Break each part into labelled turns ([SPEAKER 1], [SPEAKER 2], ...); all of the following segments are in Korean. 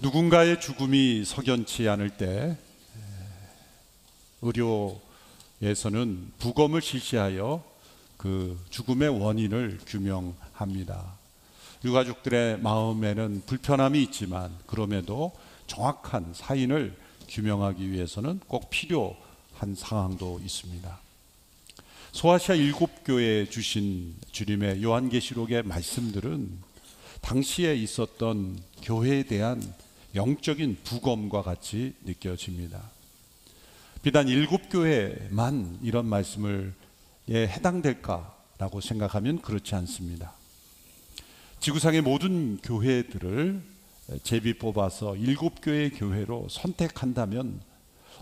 [SPEAKER 1] 누군가의 죽음이 석연치 않을 때 의료에서는 부검을 실시하여 그 죽음의 원인을 규명합니다. 유가족들의 마음에는 불편함이 있지만 그럼에도 정확한 사인을 규명하기 위해서는 꼭 필요한 상황도 있습니다. 소아시아 7교회에 주신 주님의 요한계시록의 말씀들은 당시에 있었던 교회에 대한 영적인 부검과 같이 느껴집니다. 비단 7교회만 이런 말씀을 해당될까라고 생각하면 그렇지 않습니다. 지구상의 모든 교회들을 제비 뽑아서 7교회의 교회로 선택한다면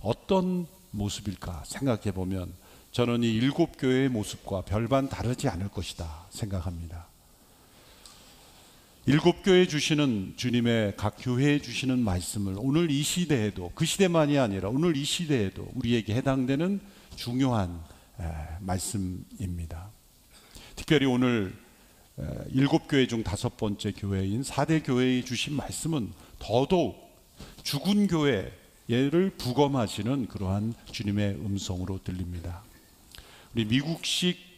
[SPEAKER 1] 어떤 모습일까 생각해 보면 저는 이 7교회의 모습과 별반 다르지 않을 것이다 생각합니다. 7교회 주시는 주님의 각 교회에 주시는 말씀을 오늘 이 시대에도, 그 시대만이 아니라 오늘 이 시대에도 우리에게 해당되는 중요한 말씀입니다. 특별히 오늘 7교회 중 5번째 교회인 4대 교회에 주신 말씀은 더더욱 죽은 교회를 부검하시는 그러한 주님의 음성으로 들립니다. 우리 미국식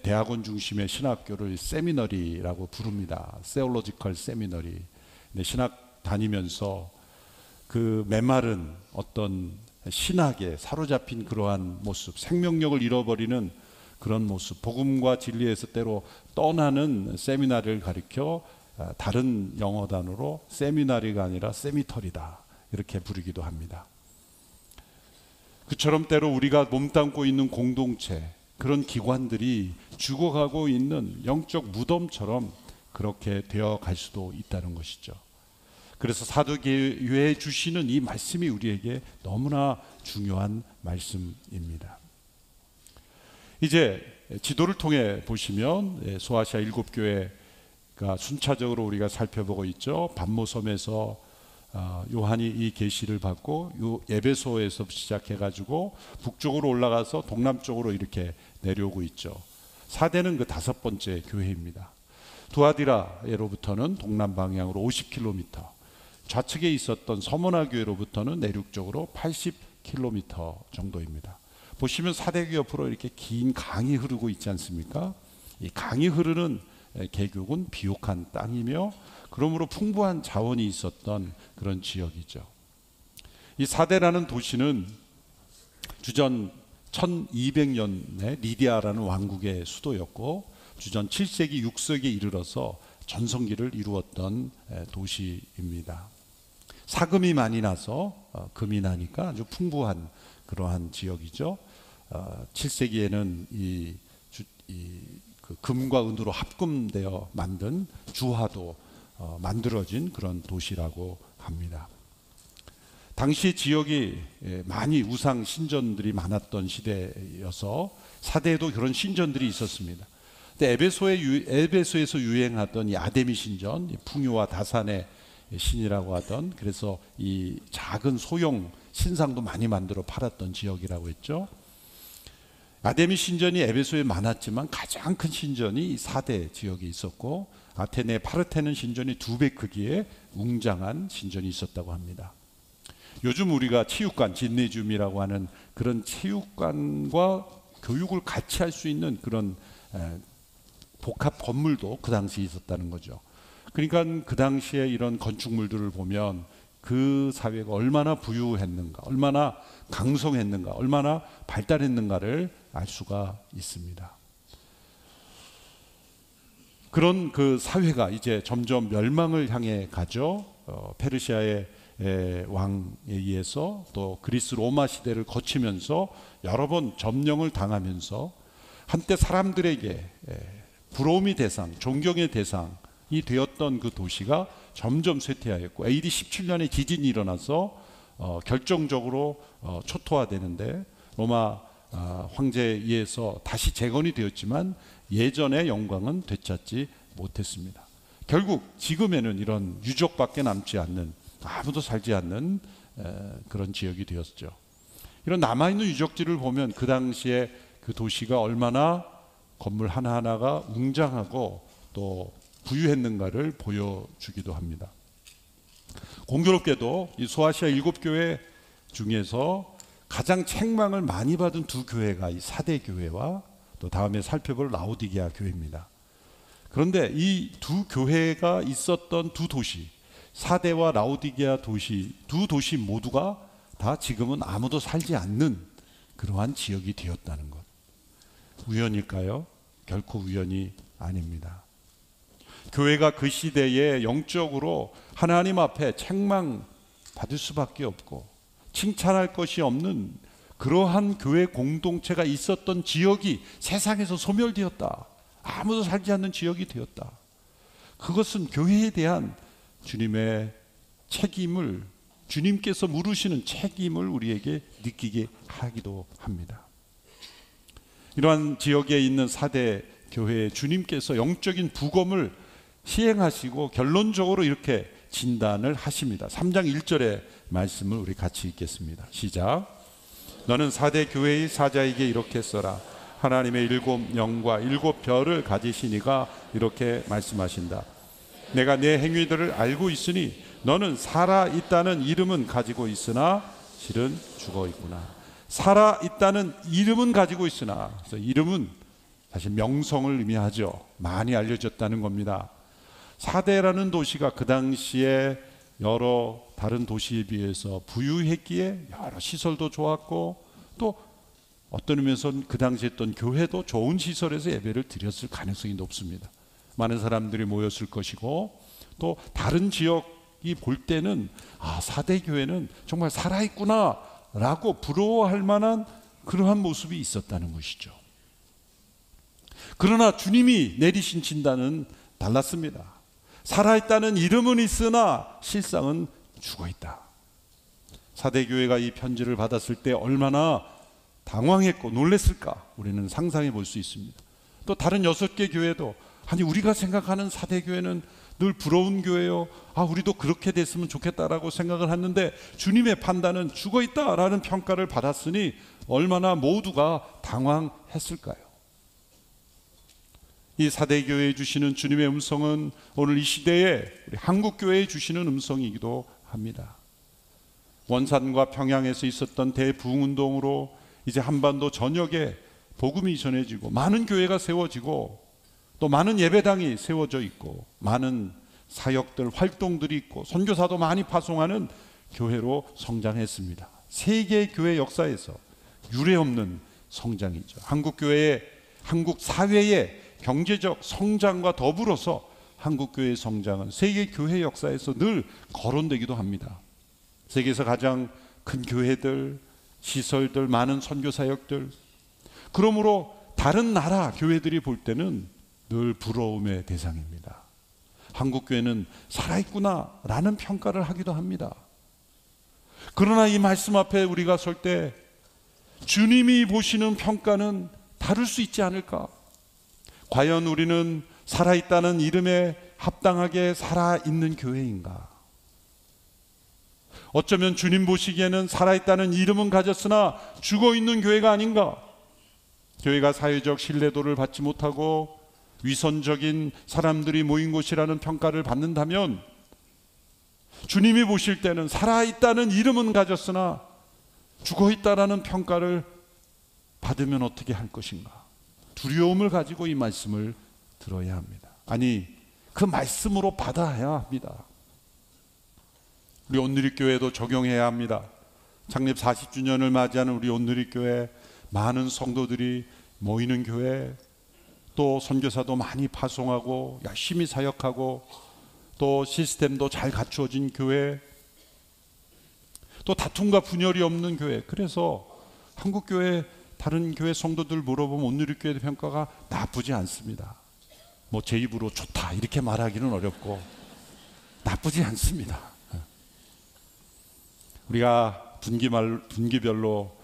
[SPEAKER 1] 대학원 중심의 신학교를 세미너리라고 부릅니다. 세올로지컬 세미너리. 신학 다니면서 그 메마른 어떤 신학에 사로잡힌 그러한 모습, 생명력을 잃어버리는 그런 모습, 복음과 진리에서 때로 떠나는 세미나리를 가리켜 다른 영어 단어로 세미나리가 아니라 세미터리다 이렇게 부르기도 합니다. 그처럼 때로 우리가 몸담고 있는 공동체, 그런 기관들이 죽어가고 있는 영적 무덤처럼 그렇게 되어갈 수도 있다는 것이죠. 그래서 사도교회에 주시는 이 말씀이 우리에게 너무나 중요한 말씀입니다. 이제 지도를 통해 보시면 소아시아 7교회가 순차적으로 우리가 살펴보고 있죠. 반모섬에서 요한이 이 계시를 받고 에베소에서 시작해가지고 북쪽으로 올라가서 동남쪽으로 이렇게 내려오고 있죠. 4대는 그 5번째 교회입니다. 두아디라로부터는 동남 방향으로 50km, 좌측에 있었던 서머나 교회로부터는 내륙적으로 80km 정도입니다. 보시면 4대 교회 옆으로 이렇게 긴 강이 흐르고 있지 않습니까? 이 강이 흐르는 계곡은 비옥한 땅이며 그러므로 풍부한 자원이 있었던 그런 지역이죠. 이 사데라는 도시는 주전 1200년에 리디아라는 왕국의 수도였고 주전 7세기, 6세기에 이르러서 전성기를 이루었던 도시입니다. 사금이 많이 나서 금이 나니까 아주 풍부한 그러한 지역이죠. 7세기에는 그 금과 은으로 합금되어 만든 주화도 만들어진 그런 도시라고 합니다. 당시 지역이 많이 우상 신전들이 많았던 시대여서 사대에도 그런 신전들이 있었습니다. 근데 에베소에서 유행하던 이 아데미 신전, 풍요와 다산의 신이라고 하던, 그래서 이 작은 소형 신상도 많이 만들어 팔았던 지역이라고 했죠. 아데미 신전이 에베소에 많았지만 가장 큰 신전이 이 4대 지역에 있었고 아테네 파르테논 신전이 2배 크기의 웅장한 신전이 있었다고 합니다. 요즘 우리가 체육관, 진네지움이라고 하는 그런 체육관과 교육을 같이 할 수 있는 그런 복합 건물도 그 당시에 있었다는 거죠. 그러니까 그 당시에 이런 건축물들을 보면 그 사회가 얼마나 부유했는가, 얼마나 강성했는가, 얼마나 발달했는가를 알 수가 있습니다. 그런 그 사회가 이제 점점 멸망을 향해 가죠. 페르시아의 왕에 의해서 또 그리스 로마 시대를 거치면서 여러 번 점령을 당하면서 한때 사람들에게 부러움의 대상, 존경의 대상이 되었던 그 도시가 점점 쇠퇴하였고 AD 17년에 지진이 일어나서 결정적으로 초토화되는데 로마 황제에 의해서 다시 재건이 되었지만 예전의 영광은 되찾지 못했습니다. 결국 지금에는 이런 유적밖에 남지 않는, 아무도 살지 않는 그런 지역이 되었죠. 이런 남아있는 유적지를 보면 그 당시에 그 도시가 얼마나 건물 하나하나가 웅장하고 또 부유했는가를 보여주기도 합니다. 공교롭게도 이 소아시아 7교회 중에서 가장 책망을 많이 받은 두 교회가 이 사대 교회와 또 다음에 살펴볼 라오디게아 교회입니다. 그런데 이 두 교회가 있었던 두 도시, 사대와 라오디게아 도시, 두 도시 모두가 다 지금은 아무도 살지 않는 그러한 지역이 되었다는 것. 우연일까요? 결코 우연이 아닙니다. 교회가 그 시대에 영적으로 하나님 앞에 책망받을 수밖에 없고 칭찬할 것이 없는 그러한 교회 공동체가 있었던 지역이 세상에서 소멸되었다. 아무도 살지 않는 지역이 되었다. 그것은 교회에 대한 주님의 책임을, 주님께서 물으시는 책임을 우리에게 느끼게 하기도 합니다. 이러한 지역에 있는 사대 교회에 주님께서 영적인 부검을 시행하시고 결론적으로 이렇게 진단을 하십니다. 3장 1절의 말씀을 우리 같이 읽겠습니다. 시작. 너는 사대 교회의 사자에게 이렇게 써라. 하나님의 7 영과 7 별을 가지신 이가 이렇게 말씀하신다. 내가 내 행위들을 알고 있으니 너는 살아 있다는 이름은 가지고 있으나 실은 죽어 있구나. 살아 있다는 이름은 가지고 있으나, 그래서 이름은 사실 명성을 의미하죠. 많이 알려졌다는 겁니다. 사대라는 도시가 그 당시에 여러 다른 도시에 비해서 부유했기에 여러 시설도 좋았고, 또 어떤 의미에서는 그 당시에 있던 교회도 좋은 시설에서 예배를 드렸을 가능성이 높습니다. 많은 사람들이 모였을 것이고, 또 다른 지역이 볼 때는 사대 교회는 정말 살아있구나 라고 부러워할 만한 그러한 모습이 있었다는 것이죠. 그러나 주님이 내리신 진단은 달랐습니다. 살아있다는 이름은 있으나 실상은 죽어있다. 사대교회가 이 편지를 받았을 때 얼마나 당황했고 놀랬을까 우리는 상상해 볼 수 있습니다. 또 다른 6개 교회도 아니 우리가 생각하는 사대교회는 늘 부러운 교회요, 우리도 그렇게 됐으면 좋겠다라고 생각을 했는데 주님의 판단은 죽어있다라는 평가를 받았으니 얼마나 모두가 당황했을까요? 이 사대교회에 주시는 주님의 음성은 오늘 이 시대에 우리 한국교회에 주시는 음성이기도 합니다. 원산과 평양에서 있었던 대부흥운동으로 이제 한반도 전역에 복음이 전해지고 많은 교회가 세워지고 또 많은 예배당이 세워져 있고 많은 사역들, 활동들이 있고 선교사도 많이 파송하는 교회로 성장했습니다. 세계 교회 역사에서 유례없는 성장이죠. 한국교회의, 한국 사회의 경제적 성장과 더불어서 한국교회의 성장은 세계 교회 역사에서 늘 거론되기도 합니다. 세계에서 가장 큰 교회들, 시설들, 많은 선교사역들, 그러므로 다른 나라 교회들이 볼 때는 늘 부러움의 대상입니다. 한국교회는 살아있구나 라는 평가를 하기도 합니다. 그러나 이 말씀 앞에 우리가 설 때 주님이 보시는 평가는 다를 수 있지 않을까? 과연 우리는 살아있다는 이름에 합당하게 살아있는 교회인가? 어쩌면 주님 보시기에는 살아있다는 이름은 가졌으나 죽어있는 교회가 아닌가? 교회가 사회적 신뢰도를 받지 못하고 위선적인 사람들이 모인 곳이라는 평가를 받는다면 주님이 보실 때는 살아있다는 이름은 가졌으나 죽어있다라는 평가를 받으면 어떻게 할 것인가? 두려움을 가지고 이 말씀을 들어야 합니다. 아니, 그 말씀으로 받아야 합니다. 우리 온누리교회도 적용해야 합니다. 창립 40주년을 맞이하는 우리 온누리교회, 많은 성도들이 모이는 교회, 또 선교사도 많이 파송하고 열심히 사역하고 또 시스템도 잘 갖추어진 교회, 또 다툼과 분열이 없는 교회. 그래서 한국교회 다른 교회 성도들 물어보면 온누리교회 평가가 나쁘지 않습니다. 뭐 제 입으로 좋다 이렇게 말하기는 어렵고 나쁘지 않습니다. 우리가 분기별로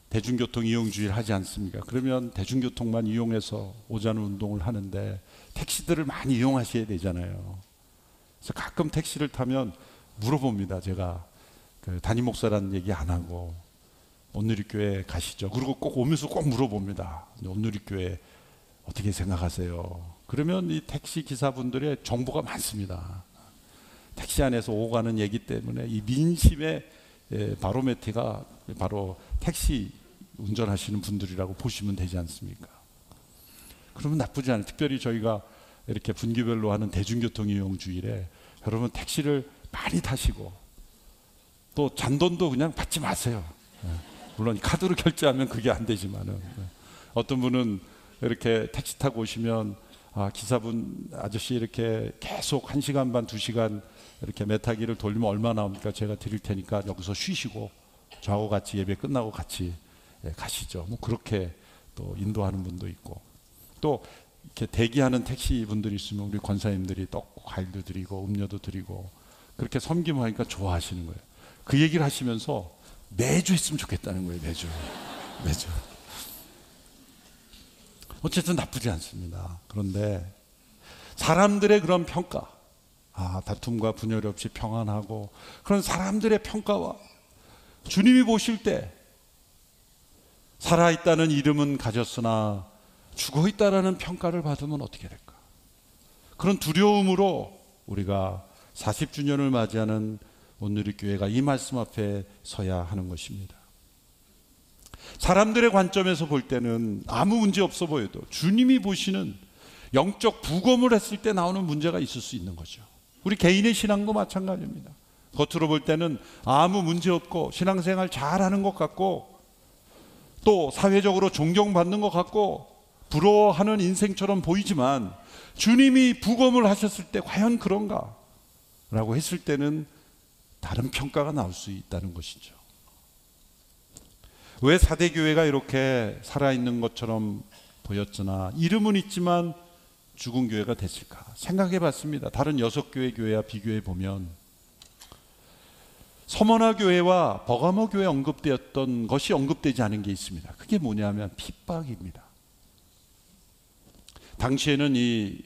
[SPEAKER 1] 대중교통 이용주의를 하지 않습니까? 그러면 대중교통만 이용해서 오자는 운동을 하는데 택시들을 많이 이용하셔야 되잖아요. 그래서 가끔 택시를 타면 물어봅니다. 제가 담임 목사라는 얘기 안 하고 온누리교회 가시죠? 그리고 꼭 오면서 꼭 물어봅니다. 온누리교회 어떻게 생각하세요? 그러면 이 택시 기사분들의 정보가 많습니다. 택시 안에서 오가는 얘기 때문에 이 민심의 바로메트가 바로 택시 운전하시는 분들이라고 보시면 되지 않습니까? 그러면 나쁘지 않아요. 특별히 저희가 이렇게 분기별로 하는 대중교통 이용 주일에 여러분 택시를 많이 타시고 또 잔돈도 그냥 받지 마세요. 물론 카드로 결제하면 그게 안 되지만은 어떤 분은 이렇게 택시 타고 오시면 기사분 아저씨 이렇게 계속 1시간 반 2시간 이렇게 메타기를 돌리면 얼마 나옵니까? 제가 드릴 테니까 여기서 쉬시고 저하고 같이 예배 끝나고 같이 가시죠. 뭐 그렇게 또 인도하는 분도 있고 또 이렇게 대기하는 택시 분들이 있으면 우리 권사님들이 또 과일도 드리고 음료도 드리고 그렇게 섬김을 하니까 좋아하시는 거예요. 그 얘기를 하시면서 매주 했으면 좋겠다는 거예요. 매주. 어쨌든 나쁘지 않습니다. 그런데 사람들의 그런 평가, 다툼과 분열이 없이 평안하고 그런 사람들의 평가와 주님이 보실 때 살아있다는 이름은 가졌으나 죽어있다라는 평가를 받으면 어떻게 될까? 그런 두려움으로 우리가 40주년을 맞이하는 온누리교회가 이 말씀 앞에 서야 하는 것입니다. 사람들의 관점에서 볼 때는 아무 문제 없어 보여도 주님이 보시는 영적 부검을 했을 때 나오는 문제가 있을 수 있는 거죠. 우리 개인의 신앙도 마찬가지입니다. 겉으로 볼 때는 아무 문제 없고 신앙생활 잘하는 것 같고 또 사회적으로 존경받는 것 같고 부러워하는 인생처럼 보이지만 주님이 부검을 하셨을 때 과연 그런가? 라고 했을 때는 다른 평가가 나올 수 있다는 것이죠. 왜 사대교회가 이렇게 살아있는 것처럼 보였으나 이름은 있지만 죽은 교회가 됐을까? 생각해 봤습니다. 다른 6교회 교회와 비교해 보면 서머나 교회와 버가모 교회 언급되었던 것이 언급되지 않은 게 있습니다. 그게 뭐냐면 핍박입니다. 당시에는 이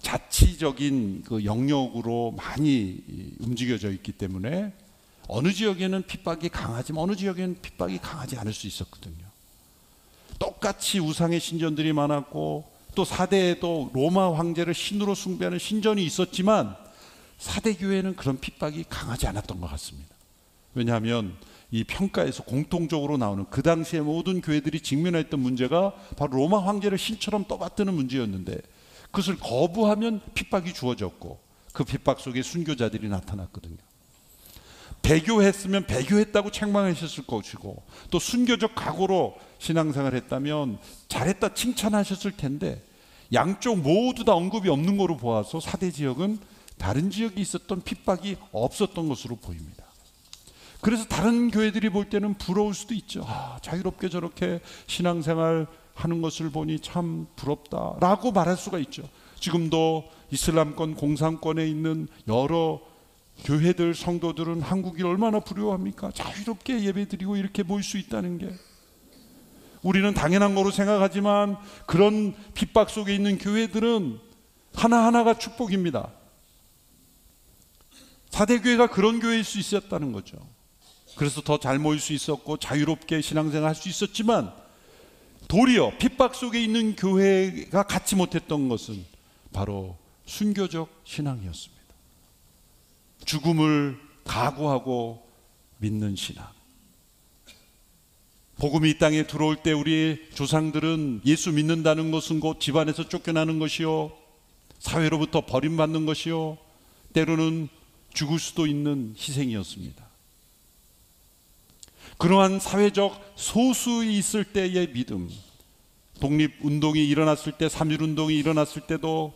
[SPEAKER 1] 자치적인 그 영역으로 많이 움직여져 있기 때문에 어느 지역에는 핍박이 강하지만 어느 지역에는 핍박이 강하지 않을 수 있었거든요. 똑같이 우상의 신전들이 많았고 또 사대에도 로마 황제를 신으로 숭배하는 신전이 있었지만 사대교회는 그런 핍박이 강하지 않았던 것 같습니다. 왜냐하면 이 평가에서 공통적으로 나오는 그 당시에 모든 교회들이 직면했던 문제가 바로 로마 황제를 신처럼 떠받드는 문제였는데 그것을 거부하면 핍박이 주어졌고 그 핍박 속에 순교자들이 나타났거든요. 배교했으면 배교했다고 책망하셨을 것이고 또 순교적 각오로 신앙생활을 했다면 잘했다 칭찬하셨을 텐데 양쪽 모두 다 언급이 없는 거로 보아서 사대 지역은 다른 지역에 있었던 핍박이 없었던 것으로 보입니다. 그래서 다른 교회들이 볼 때는 부러울 수도 있죠. 자유롭게 저렇게 신앙생활 하는 것을 보니 참 부럽다라고 말할 수가 있죠. 지금도 이슬람권 공산권에 있는 여러 교회들 성도들은 한국이 얼마나 부러워합니까? 자유롭게 예배드리고 이렇게 모일 수 있다는 게 우리는 당연한 거로 생각하지만 그런 핍박 속에 있는 교회들은 하나하나가 축복입니다. 사대교회가 그런 교회일 수 있었다는 거죠. 그래서 더 잘 모일 수 있었고 자유롭게 신앙생활 할 수 있었지만 도리어 핍박 속에 있는 교회가 갖지 못했던 것은 바로 순교적 신앙이었습니다. 죽음을 각오하고 믿는 신앙. 복음이 이 땅에 들어올 때 우리 조상들은 예수 믿는다는 것은 곧 집안에서 쫓겨나는 것이요 사회로부터 버림받는 것이요 때로는 죽을 수도 있는 희생이었습니다. 그러한 사회적 소수에 있을 때의 믿음, 독립운동이 일어났을 때 3.1운동이 일어났을 때도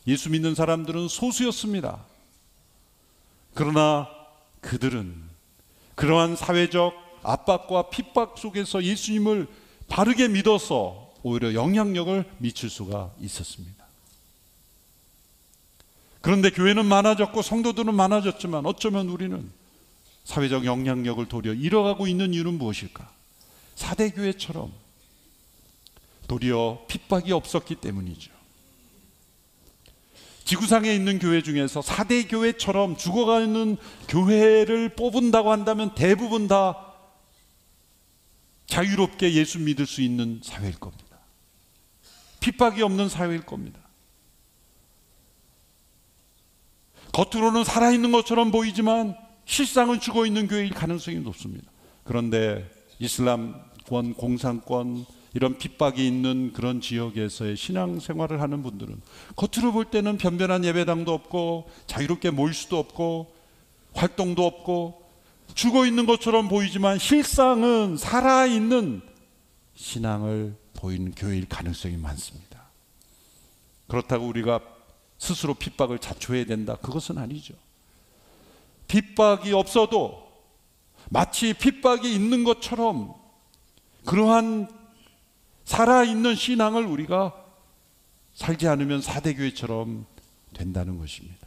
[SPEAKER 1] 예수 믿는 사람들은 소수였습니다. 그러나 그들은 그러한 사회적 압박과 핍박 속에서 예수님을 바르게 믿어서 오히려 영향력을 미칠 수가 있었습니다. 그런데 교회는 많아졌고 성도들은 많아졌지만 어쩌면 우리는 사회적 영향력을 도리어 잃어가고 있는 이유는 무엇일까? 사대교회처럼 도리어 핍박이 없었기 때문이죠. 지구상에 있는 교회 중에서 사대교회처럼 죽어가는 교회를 뽑은다고 한다면 대부분 다 자유롭게 예수 믿을 수 있는 사회일 겁니다. 핍박이 없는 사회일 겁니다. 겉으로는 살아있는 것처럼 보이지만 실상은 죽어있는 교회일 가능성이 높습니다. 그런데 이슬람권, 공산권 이런 핍박이 있는 그런 지역에서의 신앙생활을 하는 분들은 겉으로 볼 때는 변변한 예배당도 없고 자유롭게 모일 수도 없고 활동도 없고 죽어있는 것처럼 보이지만 실상은 살아있는 신앙을 보이는 교회일 가능성이 많습니다. 그렇다고 우리가 스스로 핍박을 자초해야 된다? 그것은 아니죠. 핍박이 없어도 마치 핍박이 있는 것처럼 그러한 살아있는 신앙을 우리가 살지 않으면 사대교회처럼 된다는 것입니다.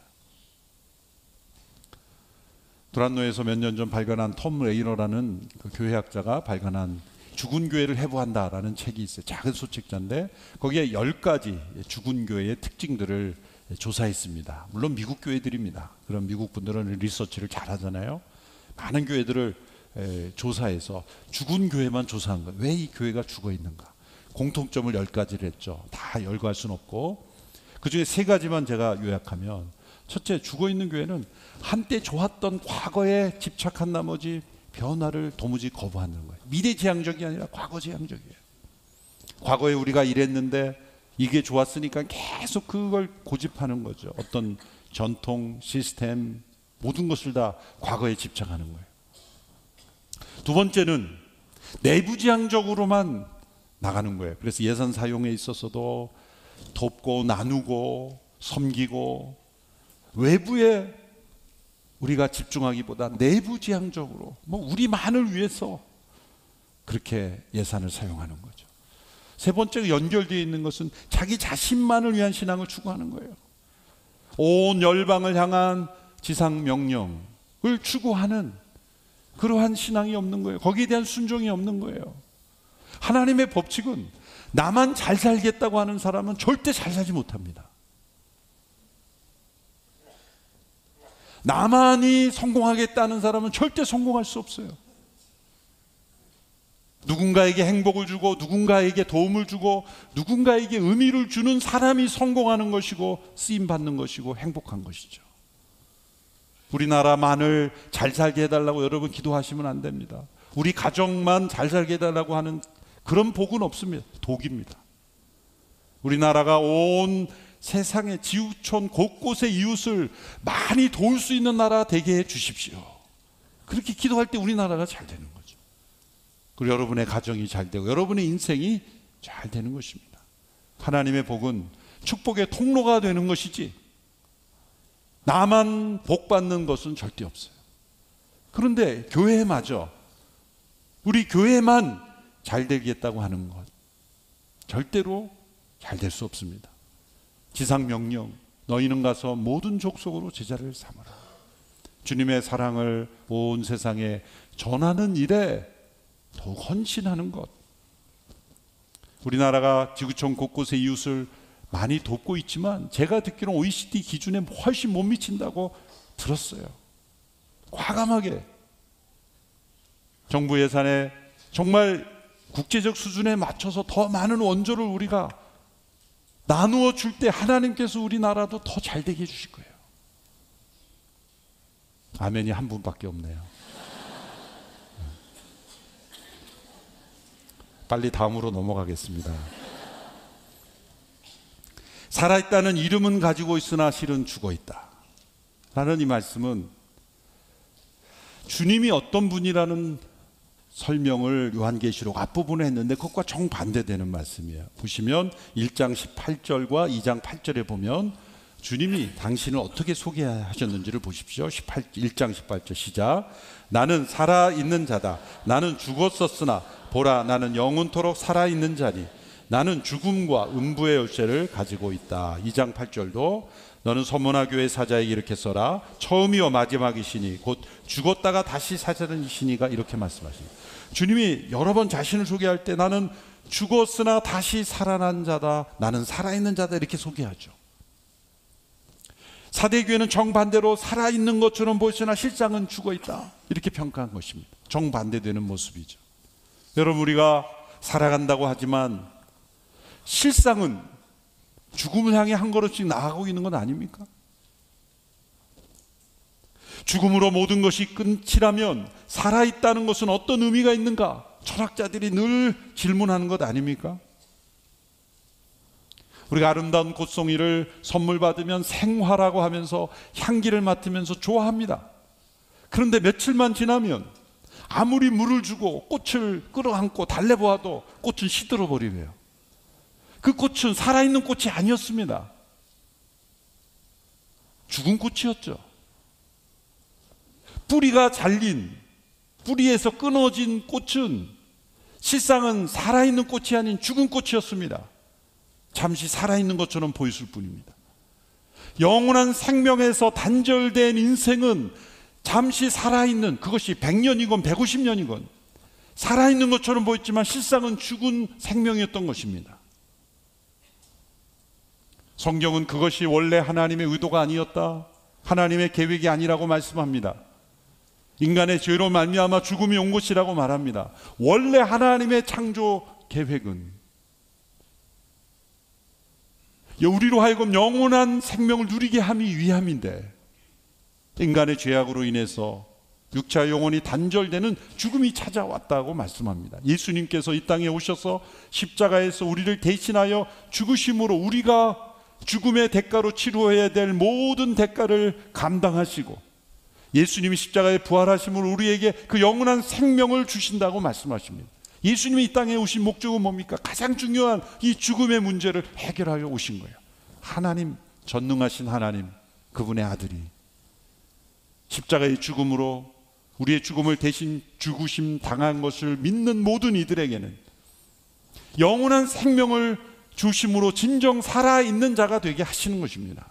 [SPEAKER 1] 두란노에서 몇 년 전 발간한 톰 레이너라는 그 교회학자가 발간한 죽은 교회를 해부한다라는 책이 있어요. 작은 소책자인데 거기에 10가지 죽은 교회의 특징들을 조사했습니다. 물론 미국 교회들입니다. 그럼 미국 분들은 리서치를 잘 하잖아요. 많은 교회들을 조사해서 죽은 교회만 조사한 거예요. 왜 이 교회가 죽어 있는가? 공통점을 10가지를 했죠. 다 열거할 수는 없고 그 중에 3가지만 제가 요약하면, 첫째, 죽어 있는 교회는 한때 좋았던 과거에 집착한 나머지 변화를 도무지 거부하는 거예요. 미래지향적이 아니라 과거지향적이에요. 과거에 우리가 이랬는데 이게 좋았으니까 계속 그걸 고집하는 거죠. 어떤 전통, 시스템, 모든 것을 다 과거에 집착하는 거예요. 두 번째는 내부지향적으로만 나가는 거예요. 그래서 예산 사용에 있어서도 돕고 나누고 섬기고 외부에 우리가 집중하기보다 내부지향적으로 우리만을 위해서 그렇게 예산을 사용하는 거죠. 세 번째로 연결되어 있는 것은 자기 자신만을 위한 신앙을 추구하는 거예요. 온 열방을 향한 지상 명령을 추구하는 그러한 신앙이 없는 거예요. 거기에 대한 순종이 없는 거예요. 하나님의 법칙은 나만 잘 살겠다고 하는 사람은 절대 잘 살지 못합니다. 나만이 성공하겠다는 사람은 절대 성공할 수 없어요. 누군가에게 행복을 주고 누군가에게 도움을 주고 누군가에게 의미를 주는 사람이 성공하는 것이고 쓰임받는 것이고 행복한 것이죠. 우리나라만을 잘 살게 해달라고 여러분 기도하시면 안 됩니다. 우리 가정만 잘 살게 해달라고 하는 그런 복은 없습니다. 독입니다. 우리나라가 온 세상의 지구촌 곳곳의 이웃을 많이 도울 수 있는 나라 되게 해 주십시오. 그렇게 기도할 때 우리나라가 잘 되는 거죠. 그리고 여러분의 가정이 잘 되고 여러분의 인생이 잘 되는 것입니다. 하나님의 복은 축복의 통로가 되는 것이지 나만 복 받는 것은 절대 없어요. 그런데 교회마저 우리 교회만 잘 되겠다고 하는 것 절대로 잘 될 수 없습니다. 지상 명령, 너희는 가서 모든 족속으로 제자를 삼으라. 주님의 사랑을 온 세상에 전하는 일에 더욱 헌신하는 것. 우리나라가 지구촌 곳곳의 이웃을 많이 돕고 있지만 제가 듣기로는 OECD 기준에 훨씬 못 미친다고 들었어요. 과감하게 정부 예산에 정말 국제적 수준에 맞춰서 더 많은 원조를 우리가 나누어 줄 때 하나님께서 우리나라도 더 잘 되게 해주실 거예요. 아멘이 한 분밖에 없네요. 빨리 다음으로 넘어가겠습니다. 살아있다는 이름은 가지고 있으나 실은 죽어있다 라는 이 말씀은 주님이 어떤 분이라는 설명을 요한계시록 앞부분에 했는데 그것과 정반대되는 말씀이에요. 보시면 1장 18절과 2장 8절에 보면 주님이 당신을 어떻게 소개하셨는지를 보십시오. 1장 18절 시작. 나는 살아있는 자다. 나는 죽었었으나 보라, 나는 영원토록 살아있는 자니 나는 죽음과 음부의 열쇠를 가지고 있다. 2장 8절도 너는 서문화 교회 사자에게 이렇게 써라. 처음이요 마지막이시니 곧 죽었다가 다시 사자는 이시니가 이렇게 말씀하십니다. 주님이 여러 번 자신을 소개할 때 나는 죽었으나 다시 살아난 자다. 나는 살아있는 자다. 이렇게 소개하죠. 사대교회는 정반대로 살아있는 것처럼 보이시나 실상은 죽어있다. 이렇게 평가한 것입니다. 정반대되는 모습이죠. 여러분, 우리가 살아간다고 하지만 실상은 죽음을 향해 한 걸음씩 나아가고 있는 건 아닙니까? 죽음으로 모든 것이 끝이라면 살아있다는 것은 어떤 의미가 있는가? 철학자들이 늘 질문하는 것 아닙니까? 우리가 아름다운 꽃송이를 선물 받으면 생화라고 하면서 향기를 맡으면서 좋아합니다. 그런데 며칠만 지나면 아무리 물을 주고 꽃을 끌어안고 달래보아도 꽃은 시들어 버리네요. 그 꽃은 살아있는 꽃이 아니었습니다. 죽은 꽃이었죠. 뿌리가 잘린, 뿌리에서 끊어진 꽃은 실상은 살아있는 꽃이 아닌 죽은 꽃이었습니다. 잠시 살아있는 것처럼 보였을 뿐입니다. 영원한 생명에서 단절된 인생은 잠시 살아있는, 그것이 100년이건 150년이건 살아있는 것처럼 보였지만 실상은 죽은 생명이었던 것입니다. 성경은 그것이 원래 하나님의 의도가 아니었다, 하나님의 계획이 아니라고 말씀합니다. 인간의 죄로 말미암아 죽음이 온 것이라고 말합니다. 원래 하나님의 창조 계획은 우리로 하여금 영원한 생명을 누리게 하기 위함인데, 인간의 죄악으로 인해서 육체와 영혼이 단절되는 죽음이 찾아왔다고 말씀합니다. 예수님께서 이 땅에 오셔서 십자가에서 우리를 대신하여 죽으심으로 우리가 죽음의 대가로 치루어야 될 모든 대가를 감당하시고, 예수님이 십자가에 부활하심으로 우리에게 그 영원한 생명을 주신다고 말씀하십니다. 예수님이 이 땅에 오신 목적은 뭡니까? 가장 중요한 이 죽음의 문제를 해결하여 오신 거예요. 하나님, 전능하신 하나님, 그분의 아들이 십자가의 죽음으로 우리의 죽음을 대신 죽으심 당한 것을 믿는 모든 이들에게는 영원한 생명을 주심으로 진정 살아있는 자가 되게 하시는 것입니다.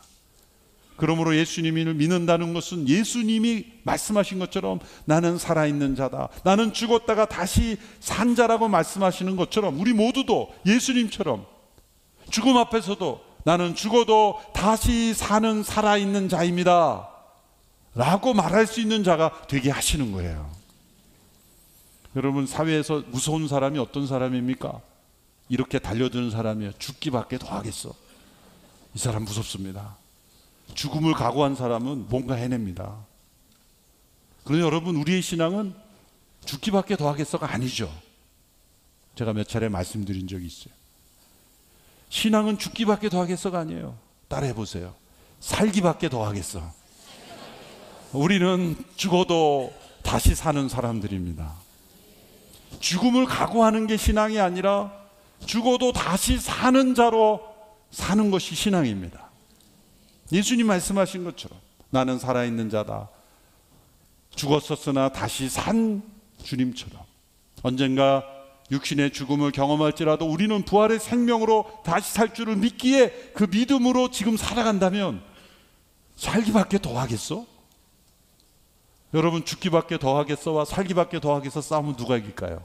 [SPEAKER 1] 그러므로 예수님을 믿는다는 것은 예수님이 말씀하신 것처럼 나는 살아있는 자다, 나는 죽었다가 다시 산 자라고 말씀하시는 것처럼 우리 모두도 예수님처럼 죽음 앞에서도 나는 죽어도 다시 사는 살아있는 자입니다 라고 말할 수 있는 자가 되게 하시는 거예요. 여러분, 사회에서 무서운 사람이 어떤 사람입니까? 이렇게 달려드는 사람이에요. 죽기밖에 더 하겠어. 이 사람 무섭습니다. 죽음을 각오한 사람은 뭔가 해냅니다. 그런데 여러분, 우리의 신앙은 죽기밖에 더 하겠어가 아니죠. 제가 몇 차례 말씀드린 적이 있어요. 신앙은 죽기밖에 더 하겠어가 아니에요. 따라해 보세요. 살기밖에 더 하겠어. 우리는 죽어도 다시 사는 사람들입니다. 죽음을 각오하는 게 신앙이 아니라 죽어도 다시 사는 자로 사는 것이 신앙입니다. 예수님 말씀하신 것처럼 나는 살아있는 자다, 죽었었으나 다시 산 주님처럼 언젠가 육신의 죽음을 경험할지라도 우리는 부활의 생명으로 다시 살 줄을 믿기에 그 믿음으로 지금 살아간다면 살기밖에 더 하겠어? 여러분, 죽기밖에 더 하겠어와 살기밖에 더 하겠어 싸우면 누가 이길까요?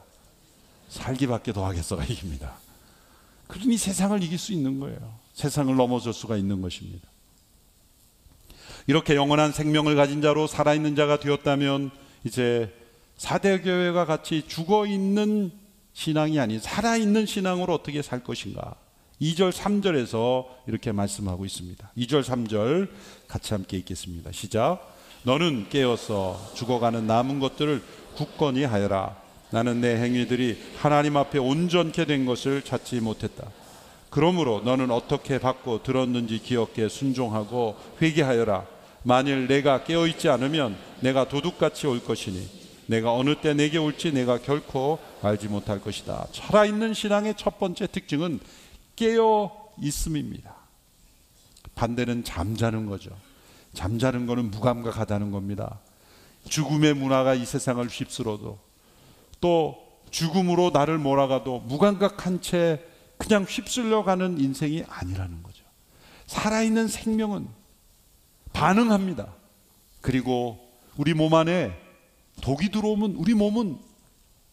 [SPEAKER 1] 살기밖에 더 하겠어가 이깁니다. 그러니 세상을 이길 수 있는 거예요. 세상을 넘어설 수가 있는 것입니다. 이렇게 영원한 생명을 가진 자로 살아있는 자가 되었다면 이제 사대교회가 같이 죽어있는 신앙이 아닌 살아있는 신앙으로 어떻게 살 것인가, 2절 3절에서 이렇게 말씀하고 있습니다. 2절 3절 같이 함께 읽겠습니다. 시작. 너는 깨어서 죽어가는 남은 것들을 굳건히 하여라. 나는 내 행위들이 하나님 앞에 온전케 된 것을 찾지 못했다. 그러므로 너는 어떻게 받고 들었는지 기억해 순종하고 회개하여라. 만일 내가 깨어있지 않으면 내가 도둑같이 올 것이니 내가 어느 때 내게 올지 내가 결코 알지 못할 것이다. 살아있는 신앙의 첫 번째 특징은 깨어있음입니다. 반대는 잠자는 거죠. 잠자는 거는 무감각하다는 겁니다. 죽음의 문화가 이 세상을 휩쓸어도, 또 죽음으로 나를 몰아가도 무감각한 채 그냥 휩쓸려가는 인생이 아니라는 거죠. 살아있는 생명은 반응합니다. 그리고 우리 몸 안에 독이 들어오면 우리 몸은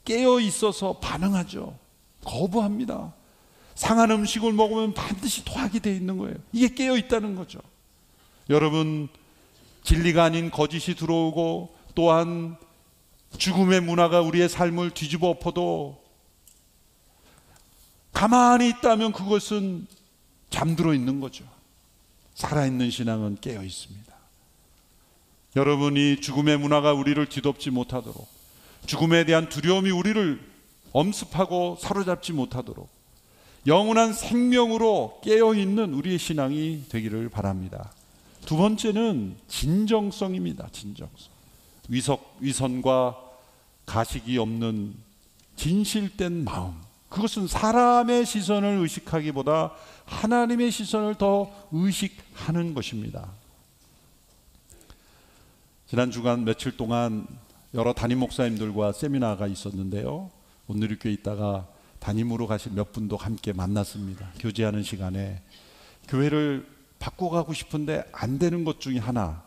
[SPEAKER 1] 깨어 있어서 반응하죠. 거부합니다. 상한 음식을 먹으면 반드시 토하게 되어 있는 거예요. 이게 깨어 있다는 거죠. 여러분, 진리가 아닌 거짓이 들어오고 또한 죽음의 문화가 우리의 삶을 뒤집어 엎어도 가만히 있다면 그것은 잠들어 있는 거죠. 살아있는 신앙은 깨어 있습니다. 여러분이 죽음의 문화가 우리를 뒤덮지 못하도록, 죽음에 대한 두려움이 우리를 엄습하고 사로잡지 못하도록 영원한 생명으로 깨어있는 우리의 신앙이 되기를 바랍니다. 두 번째는 진정성입니다. 진정성. 위선과 가식이 없는 진실된 마음. 그것은 사람의 시선을 의식하기보다 하나님의 시선을 더 의식하는 것입니다. 지난 주간 며칠 동안 여러 담임 목사님들과 세미나가 있었는데요, 온누리교회에 있다가 담임으로 가실 몇 분도 함께 만났습니다. 교제하는 시간에 교회를 바꿔가고 싶은데 안 되는 것 중에 하나,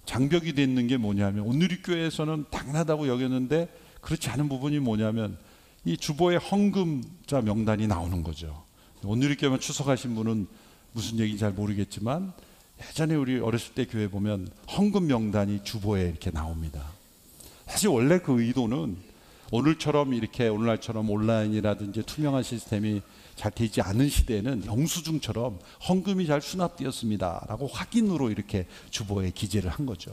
[SPEAKER 1] 장벽이 돼 있는 게 뭐냐면, 온누리교회에서는 당연하다고 여겼는데 그렇지 않은 부분이 뭐냐면 이 주보에 헌금자 명단이 나오는 거죠. 온누리교회만 추석하신 분은 무슨 얘기인지 잘 모르겠지만, 예전에 우리 어렸을 때 교회 보면 헌금 명단이 주보에 이렇게 나옵니다. 사실 원래 그 의도는 오늘날처럼 온라인이라든지 투명한 시스템이 잘 되지 않은 시대에는 영수증처럼 헌금이 잘 수납되었습니다 라고 확인으로 이렇게 주보에 기재를 한 거죠.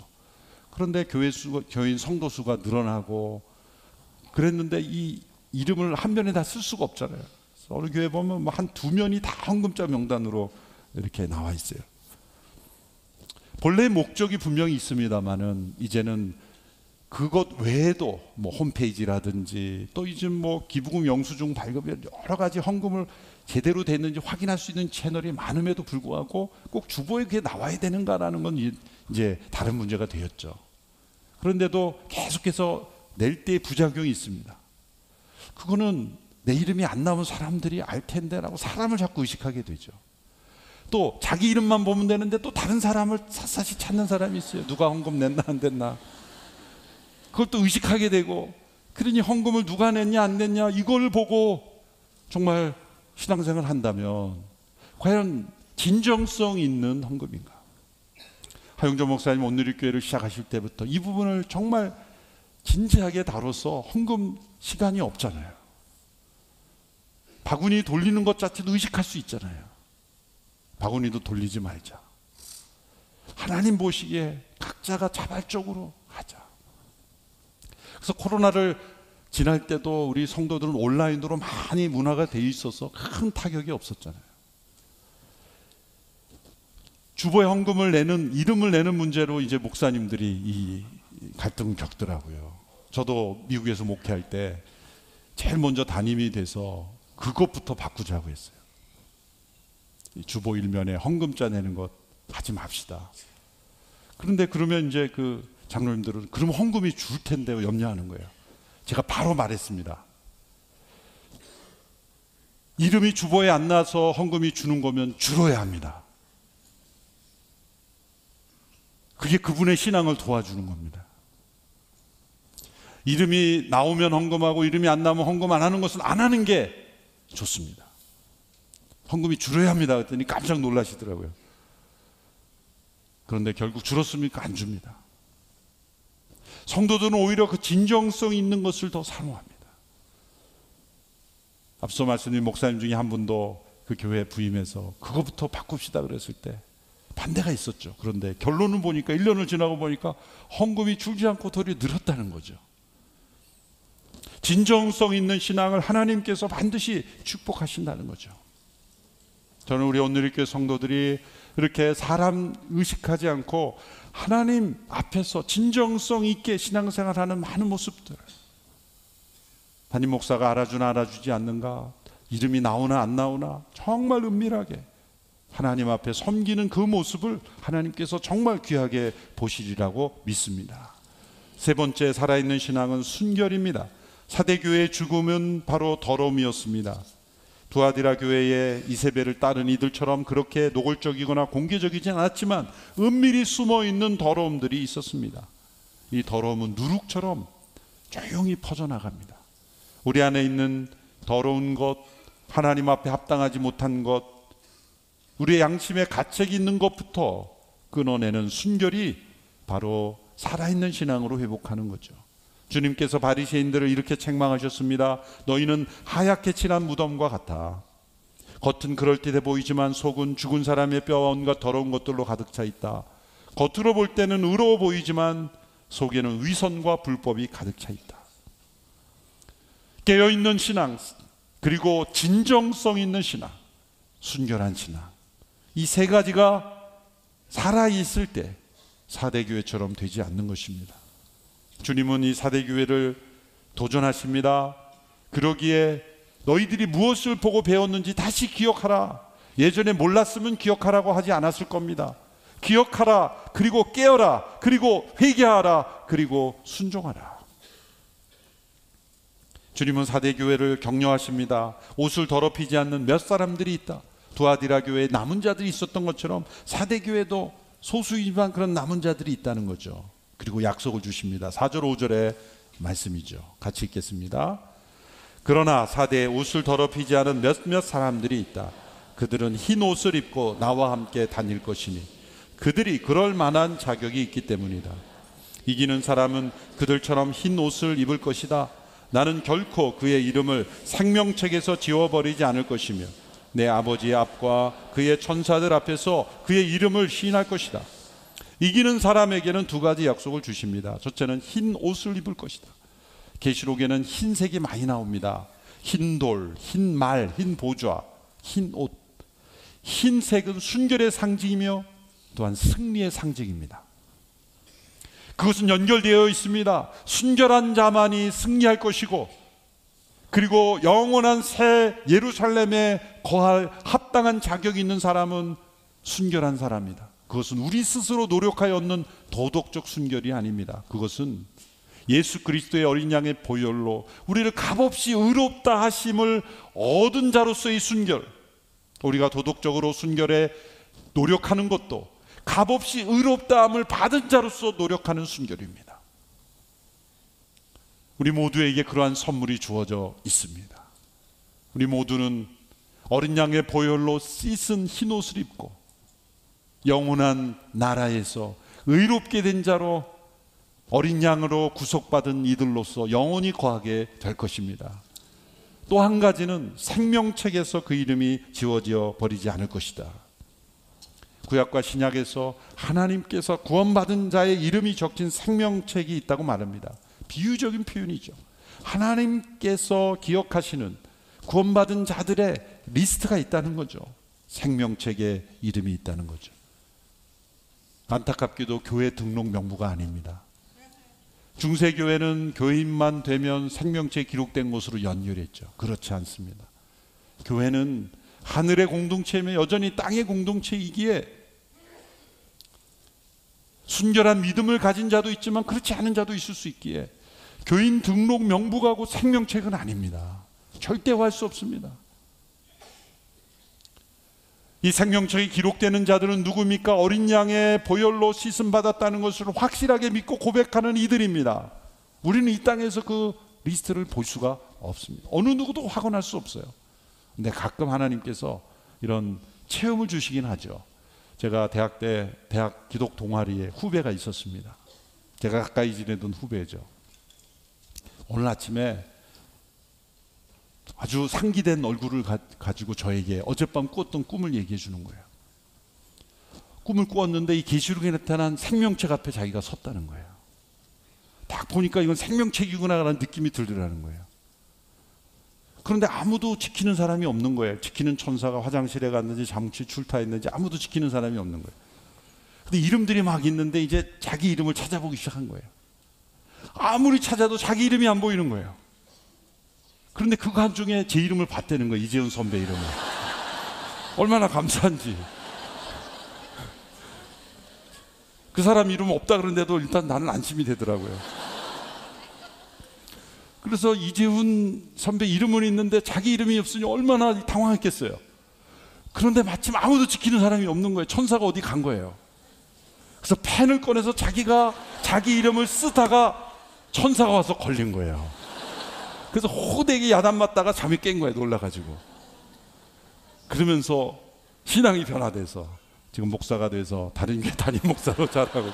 [SPEAKER 1] 그런데 교인 성도 수가 늘어나고 그랬는데 이 이름을 한 면에 다 쓸 수가 없잖아요. 어느 교회 보면 한 두 면이 다 헌금자 명단으로 이렇게 나와 있어요. 본래 목적이 분명히 있습니다만은 이제는 그것 외에도 홈페이지라든지 또 요즘 기부금 영수증 발급이 여러 가지 헌금을 제대로 됐는지 확인할 수 있는 채널이 많음에도 불구하고 꼭 주보에 그게 나와야 되는가라는 건 이제 다른 문제가 되었죠. 그런데도 계속해서 낼 때 부작용이 있습니다. 그거는 내 이름이 안 나오면 사람들이 알 텐데라고 사람을 자꾸 의식하게 되죠. 또 자기 이름만 보면 되는데 또 다른 사람을 샅샅이 찾는 사람이 있어요. 누가 헌금 냈나 안 됐나, 그걸 또 의식하게 되고, 그러니 헌금을 누가 냈냐 안 냈냐 이걸 보고 정말 신앙생활을 한다면 과연 진정성 있는 헌금인가? 하용조 목사님 온누리교회를 시작하실 때부터 이 부분을 정말 진지하게 다뤄서 헌금 시간이 없잖아요. 바구니 돌리는 것 자체도 의식할 수 있잖아요. 바구니도 돌리지 말자. 하나님 보시기에 각자가 자발적으로 하자. 그래서 코로나를 지날 때도 우리 성도들은 온라인으로 많이 문화가 되어 있어서 큰 타격이 없었잖아요. 주보에 헌금을 내는, 이름을 내는 문제로 이제 목사님들이 이 갈등을 겪더라고요. 저도 미국에서 목회할 때 제일 먼저 담임이 돼서 그것부터 바꾸자고 했어요. 주보 일면에 헌금자 내는 것 하지 맙시다. 그런데 그러면 이제 그 장로님들은 그럼 헌금이 줄 텐데 염려하는 거예요. 제가 바로 말했습니다. 이름이 주보에 안 나서 헌금이 주는 거면 줄어야 합니다. 그게 그분의 신앙을 도와주는 겁니다. 이름이 나오면 헌금하고 이름이 안 나오면 헌금 안 하는 것은 안 하는 게 좋습니다. 헌금이 줄어야 합니다 그랬더니 깜짝 놀라시더라고요. 그런데 결국 줄었습니까? 안 줍니다. 성도들은 오히려 그 진정성 있는 것을 더 사모합니다. 앞서 말씀드린 목사님 중에 한 분도 그 교회에 부임해서 그거부터 바꿉시다 그랬을 때 반대가 있었죠. 그런데 결론은 보니까 1년을 지나고 보니까 헌금이 줄지 않고 도리어 늘었다는 거죠. 진정성 있는 신앙을 하나님께서 반드시 축복하신다는 거죠. 저는 우리 온누리교회 성도들이 이렇게 사람 의식하지 않고 하나님 앞에서 진정성 있게 신앙생활하는 많은 모습들, 담임 목사가 알아주나 알아주지 않는가, 이름이 나오나 안 나오나 정말 은밀하게 하나님 앞에 섬기는 그 모습을 하나님께서 정말 귀하게 보시리라고 믿습니다. 세 번째 살아있는 신앙은 순결입니다. 사대교회의 죽음은 바로 더러움이었습니다. 두아디라 교회의 이세벨을 따른 이들처럼 그렇게 노골적이거나 공개적이진 않았지만 은밀히 숨어있는 더러움들이 있었습니다. 이 더러움은 누룩처럼 조용히 퍼져나갑니다. 우리 안에 있는 더러운 것, 하나님 앞에 합당하지 못한 것, 우리의 양심에 가책이 있는 것부터 끊어내는 순결이 바로 살아있는 신앙으로 회복하는 거죠. 주님께서 바리새인들을 이렇게 책망하셨습니다. 너희는 하얗게 칠한 무덤과 같아. 겉은 그럴듯해 보이지만 속은 죽은 사람의 뼈와 온갖 더러운 것들로 가득 차 있다. 겉으로 볼 때는 의로워 보이지만 속에는 위선과 불법이 가득 차 있다. 깨어있는 신앙, 그리고 진정성 있는 신앙, 순결한 신앙, 이 세 가지가 살아있을 때 사대교회처럼 되지 않는 것입니다. 주님은 이 사대교회를 도전하십니다. 그러기에 너희들이 무엇을 보고 배웠는지 다시 기억하라. 예전에 몰랐으면 기억하라고 하지 않았을 겁니다. 기억하라, 그리고 깨어라, 그리고 회개하라, 그리고 순종하라. 주님은 사대교회를 격려하십니다. 옷을 더럽히지 않는 몇 사람들이 있다. 두아디라 교회에 남은 자들이 있었던 것처럼 사대교회도 소수이지만 그런 남은 자들이 있다는 거죠. 그리고 약속을 주십니다. 4절 5절의 말씀이죠. 같이 읽겠습니다. 그러나 사대에 옷을 더럽히지 않은 몇몇 사람들이 있다. 그들은 흰 옷을 입고 나와 함께 다닐 것이니 그들이 그럴 만한 자격이 있기 때문이다. 이기는 사람은 그들처럼 흰 옷을 입을 것이다. 나는 결코 그의 이름을 생명책에서 지워버리지 않을 것이며 내 아버지의 앞과 그의 천사들 앞에서 그의 이름을 시인할 것이다. 이기는 사람에게는 두 가지 약속을 주십니다. 첫째는 흰 옷을 입을 것이다. 계시록에는 흰색이 많이 나옵니다. 흰 돌, 흰 말, 흰 보좌, 흰 옷. 흰색은 순결의 상징이며 또한 승리의 상징입니다. 그것은 연결되어 있습니다. 순결한 자만이 승리할 것이고, 그리고 영원한 새 예루살렘에 거할 합당한 자격이 있는 사람은 순결한 사람이다. 그것은 우리 스스로 노력하여 얻는 도덕적 순결이 아닙니다. 그것은 예수 그리스도의 어린 양의 보혈로 우리를 값없이 의롭다 하심을 얻은 자로서의 순결, 우리가 도덕적으로 순결에 노력하는 것도 값없이 의롭다함을 받은 자로서 노력하는 순결입니다. 우리 모두에게 그러한 선물이 주어져 있습니다. 우리 모두는 어린 양의 보혈로 씻은 흰옷을 입고 영원한 나라에서 의롭게 된 자로 어린 양으로 구속받은 이들로서 영원히 거하게 될 것입니다. 또 한 가지는 생명책에서 그 이름이 지워져 버리지 않을 것이다. 구약과 신약에서 하나님께서 구원받은 자의 이름이 적힌 생명책이 있다고 말합니다. 비유적인 표현이죠. 하나님께서 기억하시는 구원받은 자들의 리스트가 있다는 거죠. 생명책에 이름이 있다는 거죠. 안타깝게도 교회 등록 명부가 아닙니다. 중세교회는 교인만 되면 생명체에 기록된 곳으로 연결했죠. 그렇지 않습니다. 교회는 하늘의 공동체이며 여전히 땅의 공동체이기에 순결한 믿음을 가진 자도 있지만 그렇지 않은 자도 있을 수 있기에 교인 등록 명부가고 생명책은 아닙니다. 절대 할 수 없습니다. 이 생명책이 기록되는 자들은 누구입니까? 어린 양의 보혈로 씻음 받았다는 것을 확실하게 믿고 고백하는 이들입니다. 우리는 이 땅에서 그 리스트를 볼 수가 없습니다. 어느 누구도 확언할 수 없어요. 근데 가끔 하나님께서 이런 체험을 주시긴 하죠. 제가 대학 때 대학 기독 동아리에 후배가 있었습니다. 제가 가까이 지내던 후배죠. 오늘 아침에 아주 상기된 얼굴을 가지고 저에게 어젯밤 꾸었던 꿈을 얘기해 주는 거예요. 꿈을 꾸었는데 이 계시록에 나타난 생명책 앞에 자기가 섰다는 거예요. 딱 보니까 이건 생명책이구나 라는 느낌이 들더라는 거예요. 그런데 아무도 지키는 사람이 없는 거예요. 지키는 천사가 화장실에 갔는지 잠시 출타했는지 아무도 지키는 사람이 없는 거예요. 근데 이름들이 막 있는데 이제 자기 이름을 찾아보기 시작한 거예요. 아무리 찾아도 자기 이름이 안 보이는 거예요. 그런데 그 간 중에 제 이름을 봤다는 거예요. 이재훈 선배 이름을. 얼마나 감사한지. 그 사람 이름 없다 그러는데도 일단 나는 안심이 되더라고요. 그래서 이재훈 선배 이름은 있는데 자기 이름이 없으니 얼마나 당황했겠어요. 그런데 마침 아무도 지키는 사람이 없는 거예요. 천사가 어디 간 거예요. 그래서 펜을 꺼내서 자기가 자기 이름을 쓰다가 천사가 와서 걸린 거예요. 그래서 호되게 야단 맞다가 잠이 깬 거예요. 놀라가지고. 그러면서 신앙이 변화돼서 지금 목사가 돼서 다른 교회 담임 목사로 자라고.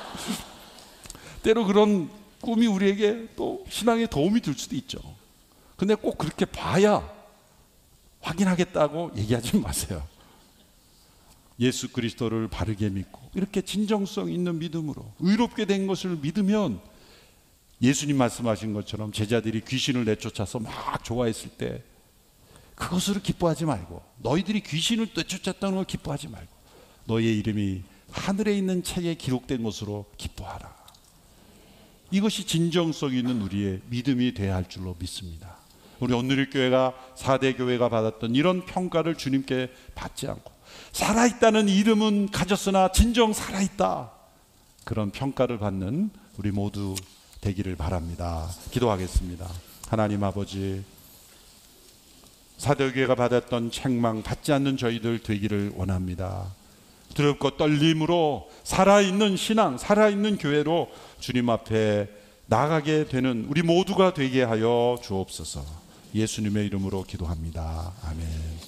[SPEAKER 1] 때로 그런 꿈이 우리에게 또 신앙에 도움이 될 수도 있죠. 근데 꼭 그렇게 봐야 확인하겠다고 얘기하지 마세요. 예수 그리스도를 바르게 믿고 이렇게 진정성 있는 믿음으로 의롭게 된 것을 믿으면 예수님 말씀하신 것처럼 제자들이 귀신을 내쫓아서 막 좋아했을 때 그것으로 기뻐하지 말고, 너희들이 귀신을 내쫓았다는 걸 기뻐하지 말고 너희의 이름이 하늘에 있는 책에 기록된 것으로 기뻐하라. 이것이 진정성 있는 우리의 믿음이 되어야 할 줄로 믿습니다. 우리 오늘의 교회가 4대 교회가 받았던 이런 평가를 주님께 받지 않고 살아있다는 이름은 가졌으나 진정 살아있다, 그런 평가를 받는 우리 모두 되기를 바랍니다. 기도하겠습니다. 하나님 아버지, 4대 교회가 받았던 책망 받지 않는 저희들 되기를 원합니다. 두렵고 떨림으로 살아있는 신앙, 살아있는 교회로 주님 앞에 나가게 되는 우리 모두가 되게 하여 주옵소서. 예수님의 이름으로 기도합니다. 아멘.